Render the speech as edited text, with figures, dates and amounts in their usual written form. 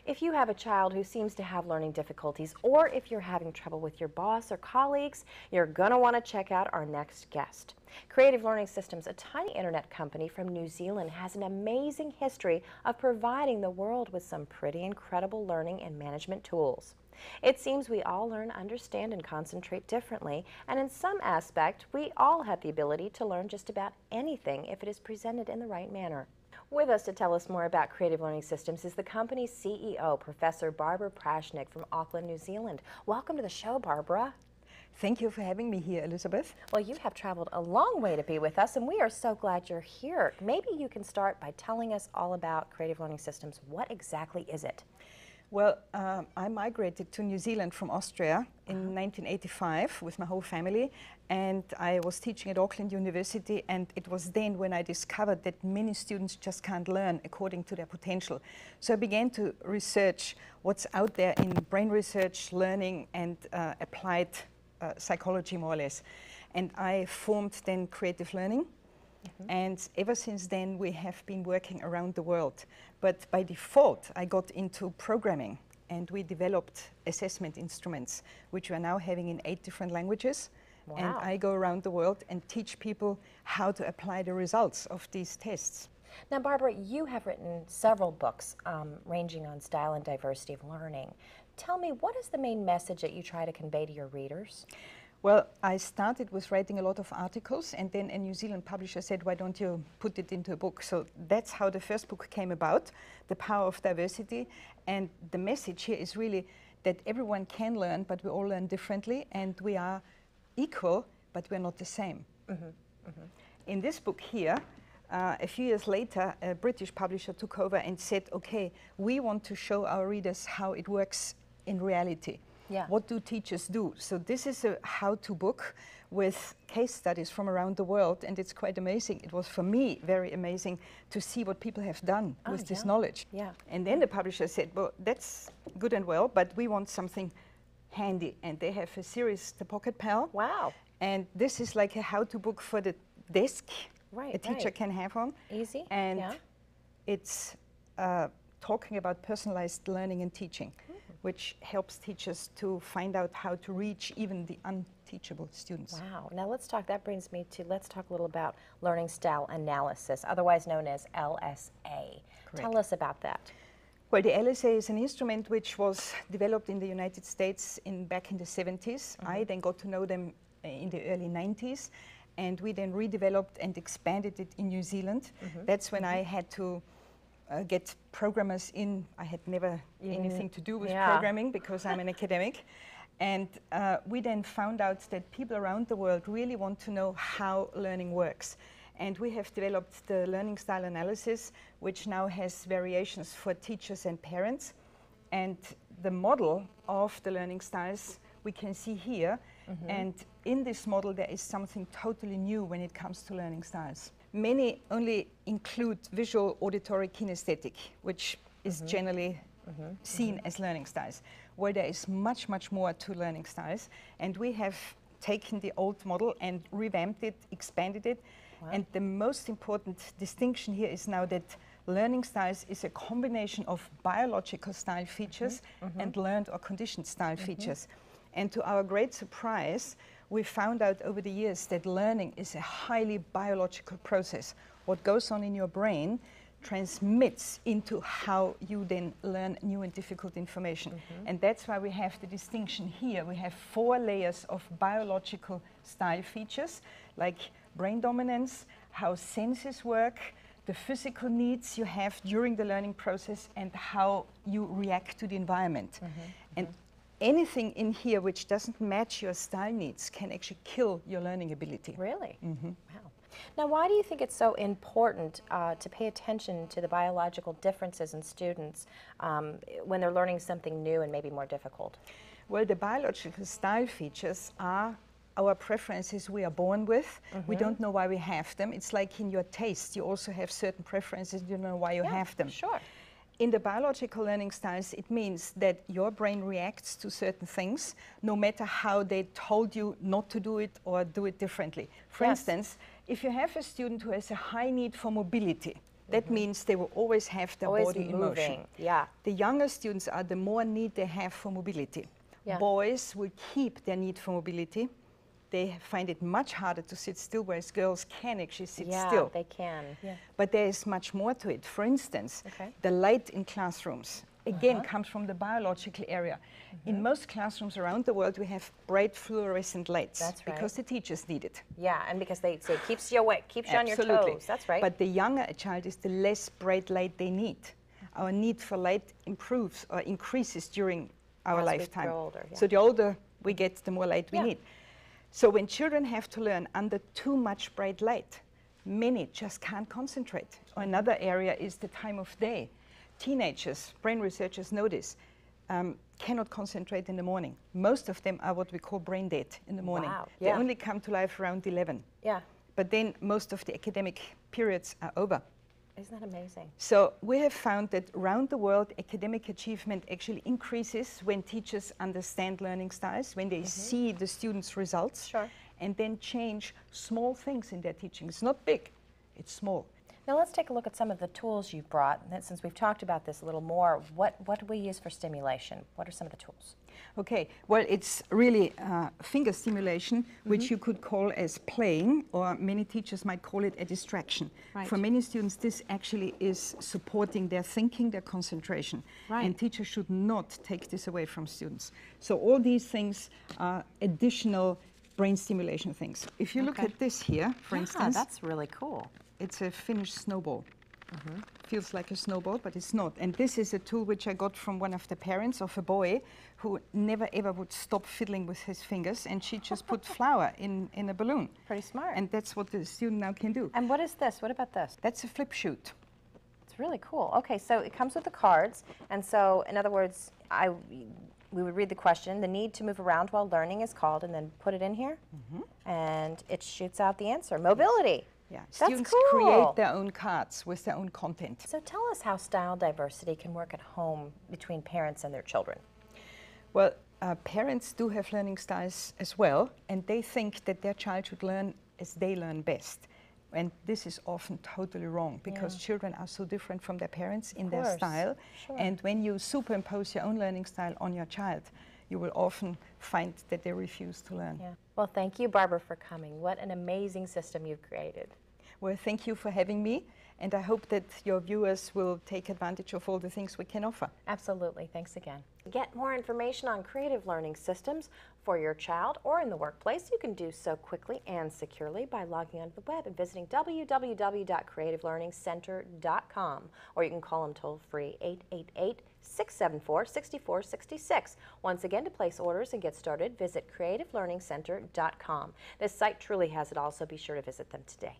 If you have a child who seems to have learning difficulties, or if you're having trouble with your boss or colleagues, you're going to want to check out our next guest. Creative Learning Systems, a tiny internet company from New Zealand, has an amazing history of providing the world with some pretty incredible learning and management tools. It seems we all learn, understand, and concentrate differently, and in some aspect, we all have the ability to learn just about anything if it is presented in the right manner. With us to tell us more about Creative Learning Systems is the company's CEO, Professor Barbara Prashnig from Auckland, New Zealand. Welcome to the show, Barbara. Thank you for having me here, Elizabeth. Well, you have traveled a long way to be with us, and we are so glad you're here. Maybe you can start by telling us all about Creative Learning Systems. What exactly is it? Well, I migrated to New Zealand from Austria in 1985 with my whole family, and I was teaching at Auckland University, and it was then when I discovered that many students just can't learn according to their potential. So I began to research what's out there in brain research, learning, and applied psychology, more or less. And I formed then Creative Learning. And ever since then, we have been working around the world. But by default, I got into programming, and we developed assessment instruments, which we are now having in 8 different languages. Wow. And I go around the world and teach people how to apply the results of these tests. Now, Barbara, you have written several books ranging on style and diversity of learning. Tell me, what is the main message that you try to convey to your readers? Well, I started with writing a lot of articles, and then a New Zealand publisher said, why don't you put it into a book? So that's how the first book came about, The Power of Diversity. And the message here is really that everyone can learn, but we all learn differently, and we are equal, but we're not the same. In this book here, a few years later, a British publisher took over and said, okay, we want to show our readers how it works in reality. Yeah. What do teachers do? So this is a how-to book with case studies from around the world, and it's quite amazing. It was, for me, very amazing to see what people have done with this knowledge. Yeah. And then the publisher said, well, that's good and well, but we want something handy. And they have a series, The Pocket Pal. Wow. And this is like a how-to book for the desk a teacher can have on. Easy. And it's talking about personalized learning and teaching, which helps teachers to find out how to reach even the unteachable students. Wow. Now let's talk, that brings me to, let's talk a little about Learning Style Analysis, otherwise known as LSA. Correct. Tell us about that. Well, the LSA is an instrument which was developed in the United States back in the 70s. I then got to know them in the early 90s, and we then redeveloped and expanded it in New Zealand. That's when I had to get programmers in. I had never anything to do with programming because I'm an academic. And we then found out that people around the world really want to know how learning works. And we have developed the Learning Style Analysis, which now has variations for teachers and parents. And the model of the learning styles we can see here. And in this model, there is something totally new when it comes to learning styles. Many only include visual, auditory, kinesthetic, which is generally seen as learning styles, where there is much, much more to learning styles. And we have taken the old model and revamped it, expanded it. Wow. And the most important distinction here is now that learning styles is a combination of biological style features and learned or conditioned style features. And to our great surprise, we found out over the years that learning is a highly biological process. What goes on in your brain transmits into how you then learn new and difficult information. And that's why we have the distinction here. We have 4 layers of biological style features, like brain dominance, how senses work, the physical needs you have during the learning process, and how you react to the environment. And anything in here which doesn't match your style needs can actually kill your learning ability. Really? Wow. Now, why do you think it's so important to pay attention to the biological differences in students when they're learning something new and maybe more difficult? Well, the biological style features are our preferences we are born with. We don't know why we have them. It's like in your taste. You also have certain preferences. You don't know why you have them. Sure. In the biological learning styles, it means that your brain reacts to certain things, no matter how they told you not to do it or do it differently. For instance, if you have a student who has a high need for mobility, That means they will always have their Always body in moving. motion. Yeah. The younger students are, the more need they have for mobility. Yeah. Boys will keep their need for mobility. They find it much harder to sit still, whereas girls can actually sit still. Yeah, they can. Yeah. But there is much more to it. For instance, Okay. the light in classrooms, again, comes from the biological area. In most classrooms around the world, we have bright fluorescent lights. That's right. Because the teachers need it. Yeah, and because they say it keeps you awake, keeps you on your Absolutely. toes. That's right. But the younger a child is, the less bright light they need. Our need for light improves or increases during our As we lifetime. grow older, yeah. So the older we get, the more light we Yeah. need. So when children have to learn under too much bright light, many just can't concentrate. Another area is the time of day. Teenagers, brain researchers know this, cannot concentrate in the morning. Most of them are what we call brain dead in the morning. Wow, They yeah. only come to life around 11. Yeah. But then most of the academic periods are over. Isn't that amazing? So we have found that around the world, academic achievement actually increases when teachers understand learning styles, when they see the students' results, Sure. and then change small things in their teaching. It's not big, it's small. Now let's take a look at some of the tools you've brought. And since we've talked about this a little more, what do we use for stimulation? What are some of the tools? Okay, well, it's really finger stimulation, which you could call as playing, or many teachers might call it a distraction. Right. For many students, this actually is supporting their thinking, their concentration. Right. And teachers should not take this away from students. So all these things are additional brain stimulation things. If you look Okay. at this here, for instance, that's really cool. it's a Finnish snowball. Feels like a snowball, but it's not. And this is a tool which I got from one of the parents of a boy who never ever would stop fiddling with his fingers, and she just put flour in a balloon. Pretty smart. And that's what the student now can do. And what is this? What about this? That's a flip shoot. It's really cool. Okay, so it comes with the cards, and so in other words, we would read the question. The need to move around while learning is called, and then put it in here, and it shoots out the answer. Mobility. Yeah, That's students cool. create their own cards with their own content. So tell us how style diversity can work at home between parents and their children. Well, parents do have learning styles as well, and they think that their child should learn as they learn best. And this is often totally wrong, because children are so different from their parents in their course. style. Sure. And when you superimpose your own learning style on your child, you will often find that they refuse to learn. Yeah. Well, thank you, Barbara, for coming. What an amazing system you've created. Well, thank you for having me, and I hope that your viewers will take advantage of all the things we can offer. Absolutely. Thanks again. To get more information on creative learning systems for your child or in the workplace, you can do so quickly and securely by logging onto the web and visiting www.creativelearningcenter.com, or you can call them toll-free 888-674-6466. Once again, to place orders and get started, visit creativelearningcenter.com. This site truly has it all, so be sure to visit them today.